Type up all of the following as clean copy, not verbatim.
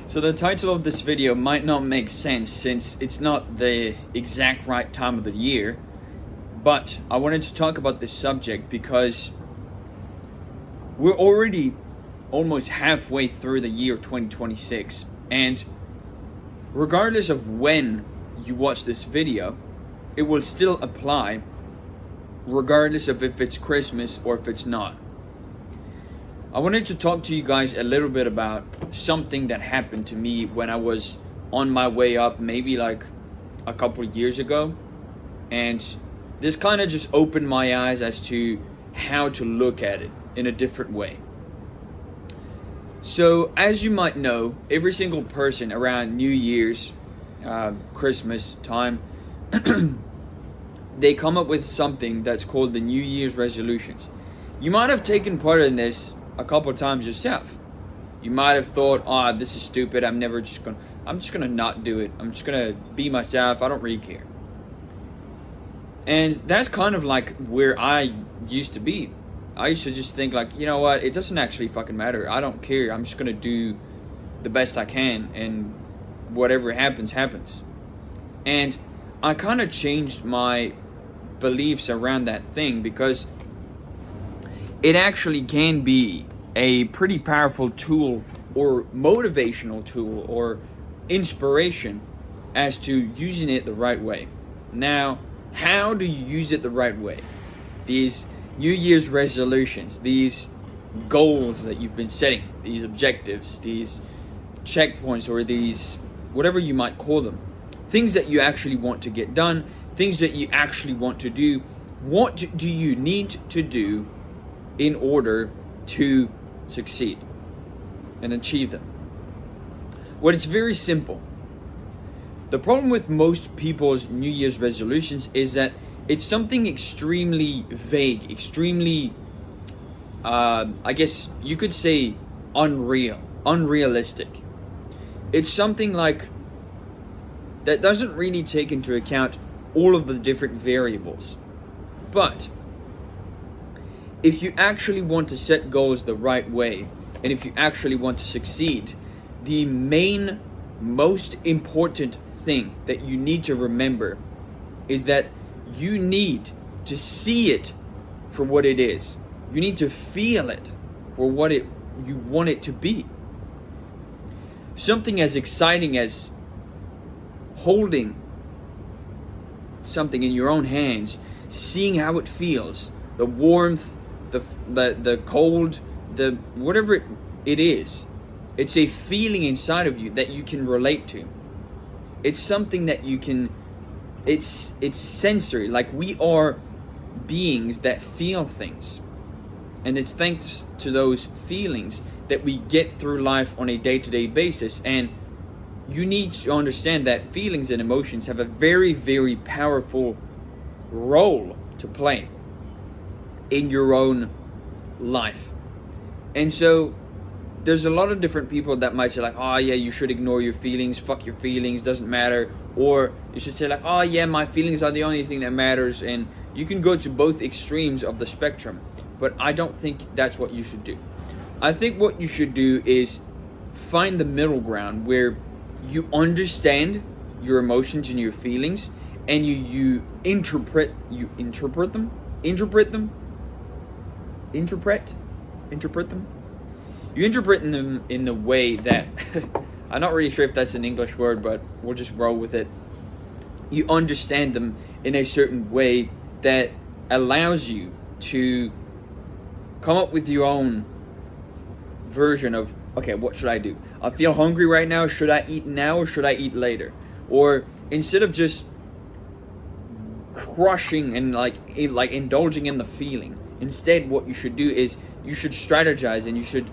So the title of this video might not make sense since it's not the exact right time of the year, but I wanted to talk about this subject because we're already almost halfway through the year 2026, and regardless of when you watch this video, it will still apply regardless of if it's Christmas or if it's not. I wanted to talk to you guys a little bit about something that happened to me when I was on my way up, maybe like a couple of years ago. And this kind of just opened my eyes as to how to look at it in a different way. So, as you might know, every single person around New Year's, Christmas time, they come up with something that's called the New Year's resolutions. You might have taken part in this a couple of times yourself. You might have thought, this is stupid, I'm just gonna not do it. I'm just gonna be myself, I don't really care. And that's kind of like where I used to be. I used to just think like, you know what, it doesn't actually fucking matter. I don't care. I'm just gonna do the best I can, and whatever happens, happens. And I kind of changed my beliefs around that thing because it actually can be a pretty powerful tool or motivational tool or inspiration as to using it the right way. Now, how do you use it the right way? These New Year's resolutions, these goals that you've been setting, these objectives, these checkpoints, or these whatever you might call them, things that you actually want to get done, things that you actually want to do. What do you need to do in order to succeed and achieve them? Well, it's very simple. The problem with most people's New Year's resolutions is that it's something extremely vague, extremely, I guess you could say unrealistic. It's something like that doesn't really take into account all of the different variables. But if you actually want to set goals the right way, and if you actually want to succeed, the most important thing that you need to remember is that you need to see it for what it is. You need to feel it for what you want it to be. Something as exciting as holding something in your own hands, seeing how it feels, the warmth, the cold, the whatever it is. It's a feeling inside of you that you can relate to. It's something that you can, it's sensory. Like, we are beings that feel things. And it's thanks to those feelings that we get through life on a day-to-day basis. And you need to understand that feelings and emotions have a very, very powerful role to play in your own life. And so there's a lot of different people that might say like, you should ignore your feelings, fuck your feelings, doesn't matter. Or you should say like, my feelings are the only thing that matters. And you can go to both extremes of the spectrum, but I don't think that's what you should do. I think what you should do is find the middle ground where you understand your emotions and your feelings, and you interpret them. You interpret them in the way that I'm not really sure if that's an English word, but we'll just roll with it. You understand them in a certain way that allows you to come up with your own version of, okay, what should I do? I feel hungry right now. Should I eat now or should I eat later? Or instead of just crushing and like indulging in the feeling, instead what you should do is you should strategize, and you should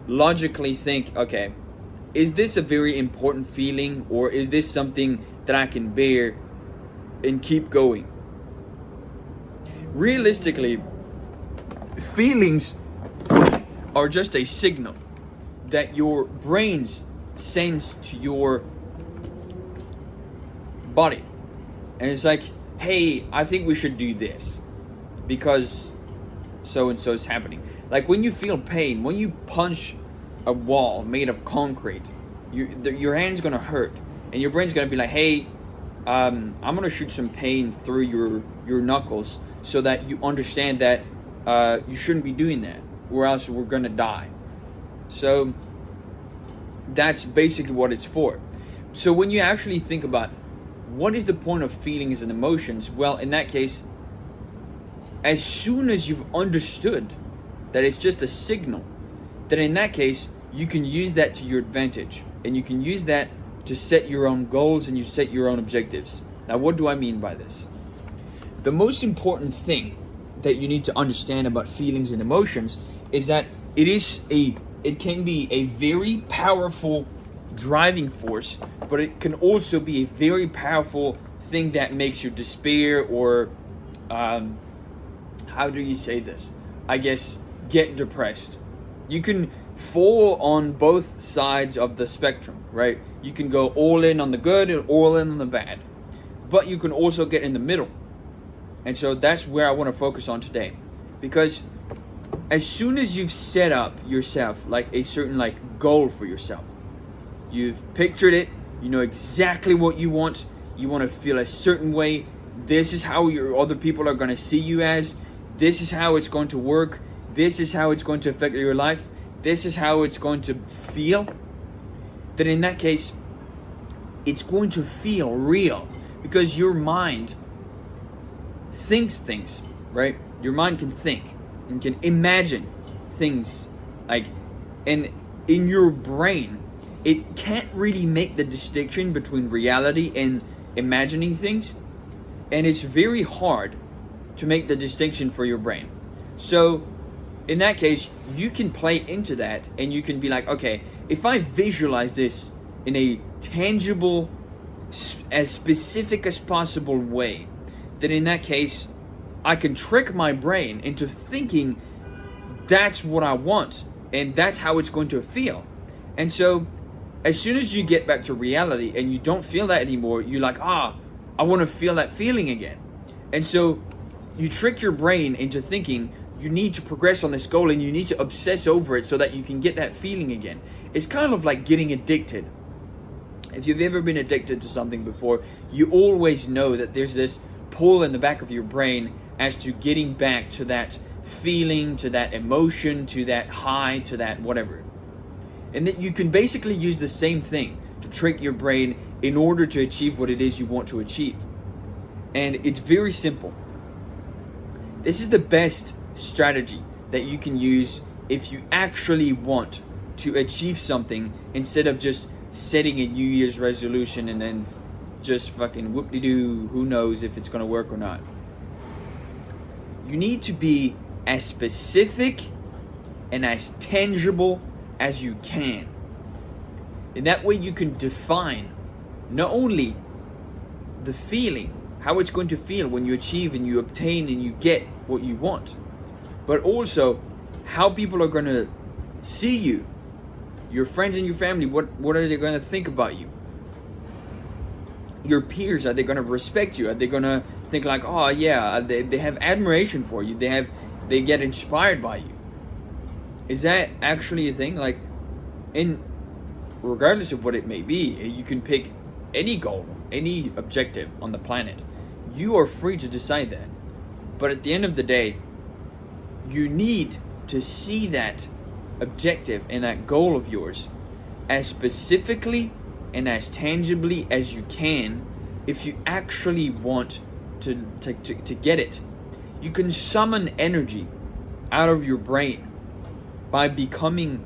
logically think, okay, is this a very important feeling, or is this something that I can bear and keep going? Realistically, feelings are just a signal that your brains sends to your body. And it's like, hey, I think we should do this because so and so is happening. Like when you feel pain, when you punch a wall made of concrete, your hand's gonna hurt, and your brain's gonna be like, hey, I'm gonna shoot some pain through your knuckles so that you understand that you shouldn't be doing that, or else we're gonna die. So that's basically what it's for. So when you actually think about what is the point of feelings and emotions, well, in that case, as soon as you've understood that it's just a signal, then in that case, you can use that to your advantage, and you can use that to set your own goals and you set your own objectives. Now, what do I mean by this? The most important thing that you need to understand about feelings and emotions is that it can be a very powerful driving force, but it can also be a very powerful thing that makes you despair, or how do you say this? I guess get depressed. You can fall on both sides of the spectrum, right? You can go all in on the good and all in on the bad, but you can also get in the middle. And so that's where I want to focus on today, because as soon as you've set up yourself like a certain goal for yourself, you've pictured it, you know exactly what you want to feel a certain way, this is how your other people are going to see you as, this is how it's going to work, this is how it's going to affect your life, this is how it's going to feel, then in that case, it's going to feel real, because your mind thinks things, right? Your mind can think and can imagine things, and in your brain, it can't really make the distinction between reality and imagining things, and it's very hard to make the distinction for your brain. So in that case, you can play into that, and you can be like, okay, if I visualize this in a tangible, as specific as possible way, then in that case, I can trick my brain into thinking that's what I want, and that's how it's going to feel. And so as soon as you get back to reality and you don't feel that anymore, you're like, I want to feel that feeling again. And so you trick your brain into thinking you need to progress on this goal and you need to obsess over it so that you can get that feeling again. It's kind of like getting addicted. If you've ever been addicted to something before, you always know that there's this pull in the back of your brain as to getting back to that feeling, to that emotion, to that high, to that whatever. And that you can basically use the same thing to trick your brain in order to achieve what it is you want to achieve. And it's very simple. This is the best strategy that you can use if you actually want to achieve something, instead of just setting a New Year's resolution and then just fucking whoop-de-doo, who knows if it's going to work or not. You need to be as specific and as tangible as you can. And that way you can define not only the feeling, how it's going to feel when you achieve and you obtain and you get what you want, but also how people are going to see you, your friends and your family. What are they going to think about you? Your peers, are they going to respect you? Are they going to think like, oh yeah, they have admiration for you, they get inspired by you? Is that actually a thing? And regardless of what it may be, you can pick any goal, any objective on the planet. You are free to decide that. But at the end of the day, you need to see that objective and that goal of yours as specifically and as tangibly as you can if you actually want to get it. You can summon energy out of your brain by becoming,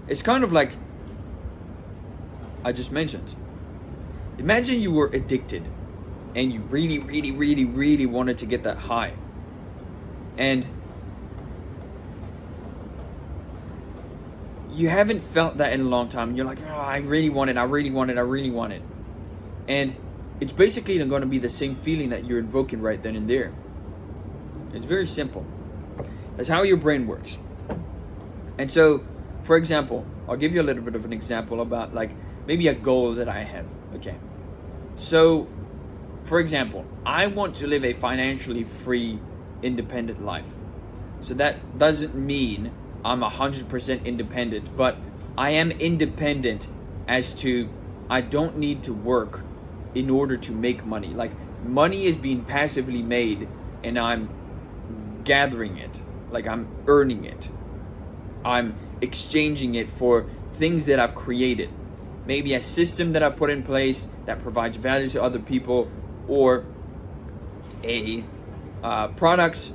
it's kind of like I just mentioned. Imagine you were addicted and you really, really, really, really wanted to get that high. And you haven't felt that in a long time. You're like, I really want it, I really want it, I really want it. And it's basically going to be the same feeling that you're invoking right then and there. It's very simple. That's how your brain works. And so, for example, I'll give you a little bit of an example about maybe a goal that I have. Okay. So, for example, I want to live a financially free, independent life. So that doesn't mean I'm 100% independent, but I am independent as to I don't need to work in order to make money. Like, money is being passively made and I'm gathering it. Like, I'm earning it. I'm exchanging it for things that I've created. Maybe a system that I've put in place that provides value to other people, or a product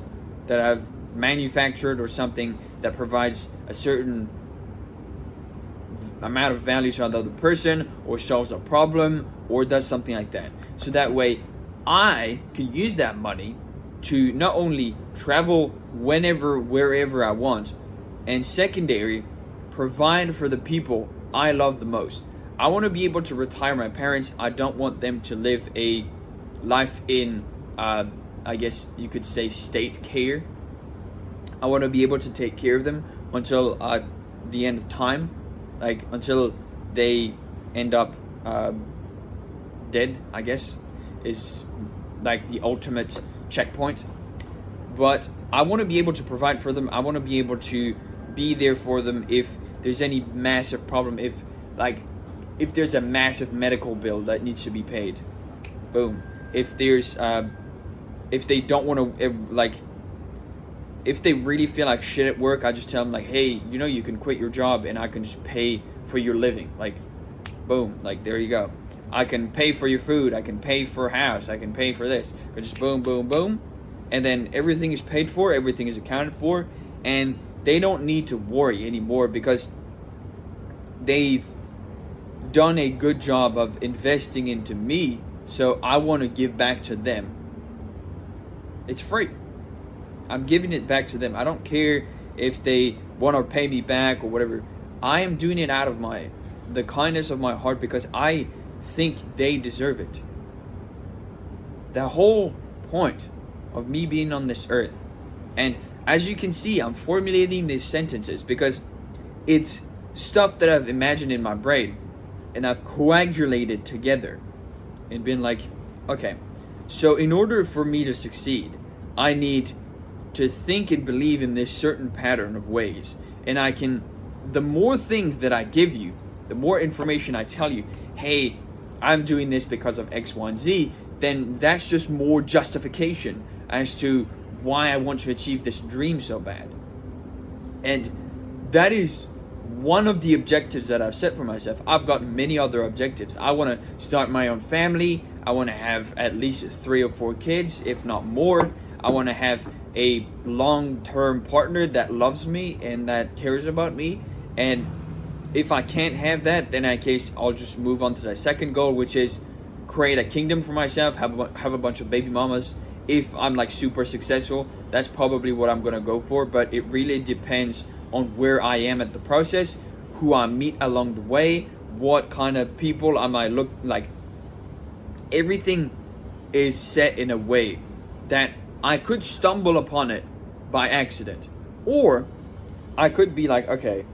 that I've manufactured, or something that provides a certain amount of value to another person, or solves a problem, or does something like that. So that way I can use that money to not only travel whenever, wherever I want, and secondary, provide for the people I love the most. I want to be able to retire my parents. I don't want them to live a life in, I guess you could say, state care. I want to be able to take care of them until the end of time, like until they end up dead, I guess, is like the ultimate checkpoint. But I want to be able to provide for them. I want to be able to be there for them if there's any massive problem, if there's a massive medical bill that needs to be paid. Boom. If there's if they don't want to, if they really feel like shit at work, I just tell them, like, hey, you can quit your job and I can just pay for your living. Like, boom, like, there you go. I can pay for your food, I can pay for a house, I can pay for this. Just boom, boom, boom. And then everything is paid for, everything is accounted for, and they don't need to worry anymore because they've done a good job of investing into me. So I want to give back to them. It's free. I'm giving it back to them. I don't care if they want to pay me back or whatever. I am doing it out of the kindness of my heart because I think they deserve it. The whole point of me being on this earth, and as you can see, I'm formulating these sentences because it's stuff that I've imagined in my brain and I've coagulated together and been like, okay, so in order for me to succeed, I need to think and believe in this certain pattern of ways. And the more things that I give you, the more information I tell you, hey, I'm doing this because of X, Y, and Z, then that's just more justification as to why I want to achieve this dream so bad. And that is one of the objectives that I've set for myself. I've got many other objectives. I want to start my own family. I want to have at least 3 or 4 kids, if not more. I want to have a long-term partner that loves me and that cares about me. And if I can't have that, then in case I'll just move on to the second goal, which is create a kingdom for myself, have a bunch of baby mamas. If I'm like super successful, that's probably what I'm gonna go for. But it really depends on where I am at the process, who I meet along the way, what kind of people I might look like. Everything is set in a way that I could stumble upon it by accident, or I could be like, okay,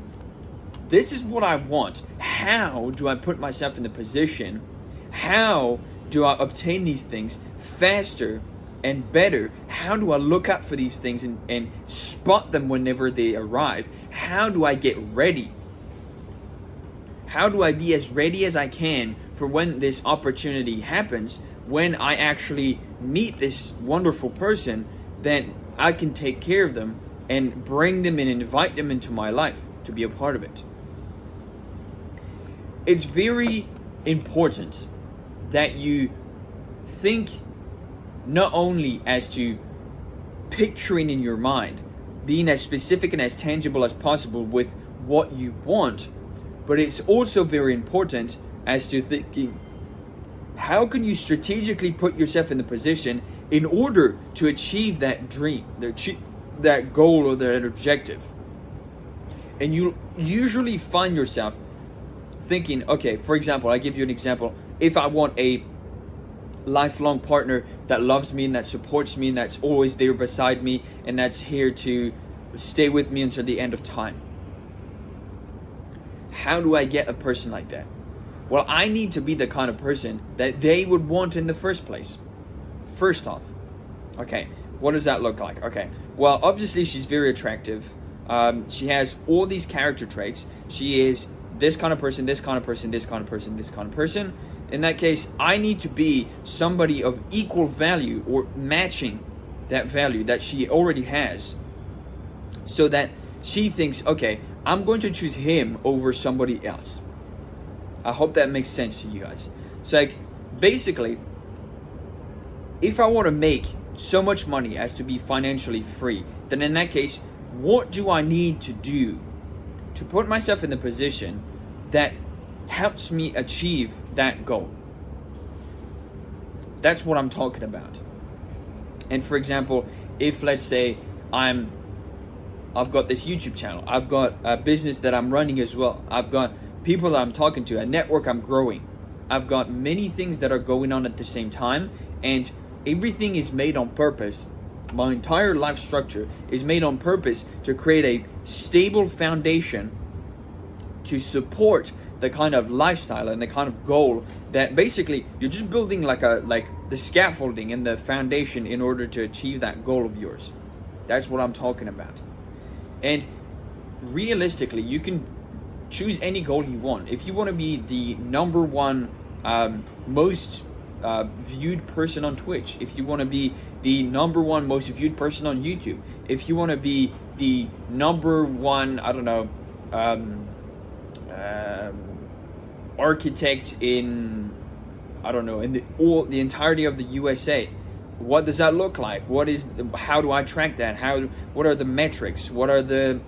this is what I want. How do I put myself in the position? How do I obtain these things faster and better? How do I look out for these things and spot them whenever they arrive? How do I get ready? How do I be as ready as I can for when this opportunity happens, when I actually meet this wonderful person, then I can take care of them and bring them and invite them into my life to be a part of it. It's very important that you think not only as to picturing in your mind, being as specific and as tangible as possible with what you want, but it's also very important as to thinking, how can you strategically put yourself in the position in order to achieve that dream, that goal or that objective? And you usually find yourself thinking, okay, for example, I give you an example. If I want a lifelong partner that loves me and that supports me and that's always there beside me and that's here to stay with me until the end of time, how do I get a person like that? Well, I need to be the kind of person that they would want in the first place. First off, okay, what does that look like? Okay, well, obviously she's very attractive. She has all these character traits. She is this kind of person, this kind of person, this kind of person, this kind of person. In that case, I need to be somebody of equal value or matching that value that she already has, so that she thinks, okay, I'm going to choose him over somebody else. I hope that makes sense to you guys. So like, basically, if I want to make so much money as to be financially free, then in that case, what do I need to do to put myself in the position that helps me achieve that goal? That's what I'm talking about. And for example, if let's say I've got this YouTube channel, I've got a business that I'm running as well, I've got people that I'm talking to, a network I'm growing, I've got many things that are going on at the same time, and everything is made on purpose. My entire life structure is made on purpose to create a stable foundation to support the kind of lifestyle and the kind of goal that basically you're just building like the scaffolding and the foundation in order to achieve that goal of yours. That's what I'm talking about. And realistically, you can choose any goal you want. If you want to be the number one most viewed person on Twitch, if you want to be the number one most viewed person on YouTube, if you want to be the number one, I don't know, architect in, I don't know, in the entirety of the USA, what does that look like? How do I track that? What are the metrics? What do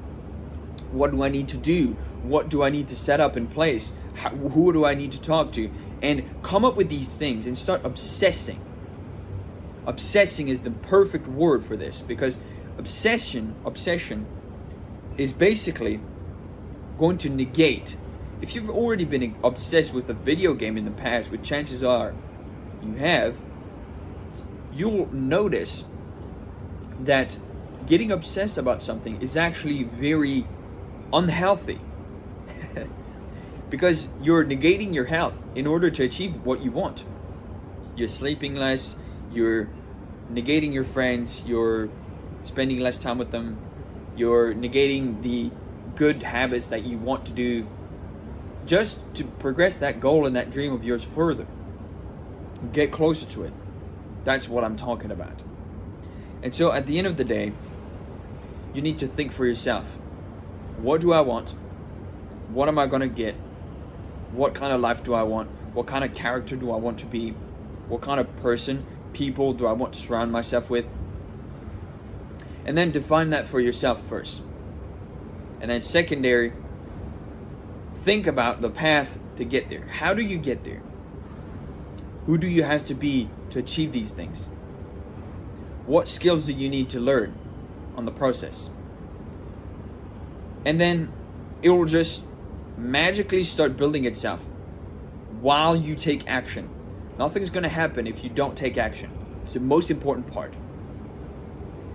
I need to do? What do I need to set up in place? Who do I need to talk to? And come up with these things and start obsessing. Obsessing is the perfect word for this, because obsession is basically going to negate. If you've already been obsessed with a video game in the past, which chances are you have, you'll notice that getting obsessed about something is actually very unhealthy. Because you're negating your health in order to achieve what you want. You're sleeping less, you're negating your friends, you're spending less time with them, you're negating the good habits that you want to do just to progress that goal and that dream of yours further. Get closer to it. That's what I'm talking about. And so at the end of the day, you need to think for yourself, what do I want? What am I going to get? What kind of life do I want? What kind of character do I want to be? What kind of people do I want to surround myself with? And then define that for yourself first. And then secondary, think about the path to get there. How do you get there? Who do you have to be to achieve these things? What skills do you need to learn on the process? And then it will just magically start building itself while you take action. Nothing's going to happen if you don't take action. It's the most important part.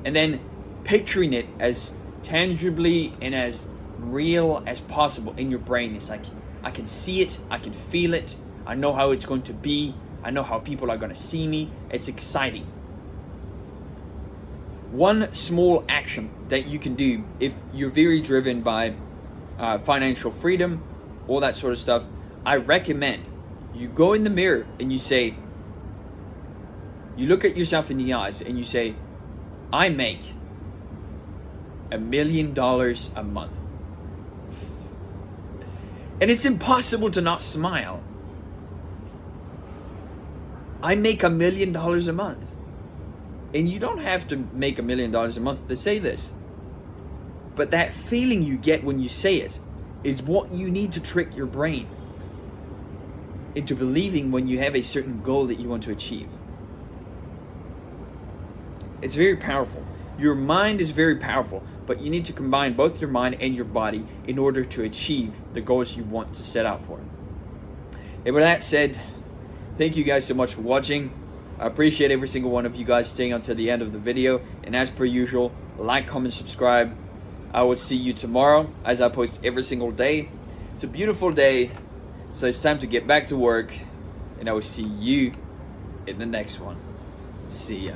And then picturing it as tangibly and as real as possible in your brain. It's like, I can see it, I can feel it, I know how it's going to be, I know how people are going to see me. It's exciting. One small action that you can do if you're very driven by financial freedom, all that sort of stuff, I recommend you go in the mirror and you look at yourself in the eyes and you say, I make $1 million a month. And it's impossible to not smile. I make $1 million a month. And you don't have to make $1 million a month to say this. But that feeling you get when you say it is what you need to trick your brain into believing when you have a certain goal that you want to achieve. It's very powerful. Your mind is very powerful, but you need to combine both your mind and your body in order to achieve the goals you want to set out for. And with that said, thank you guys so much for watching. I appreciate every single one of you guys staying until the end of the video. And as per usual, like, comment, subscribe. I will see you tomorrow as I post every single day. It's a beautiful day, so it's time to get back to work. And I will see you in the next one. See ya.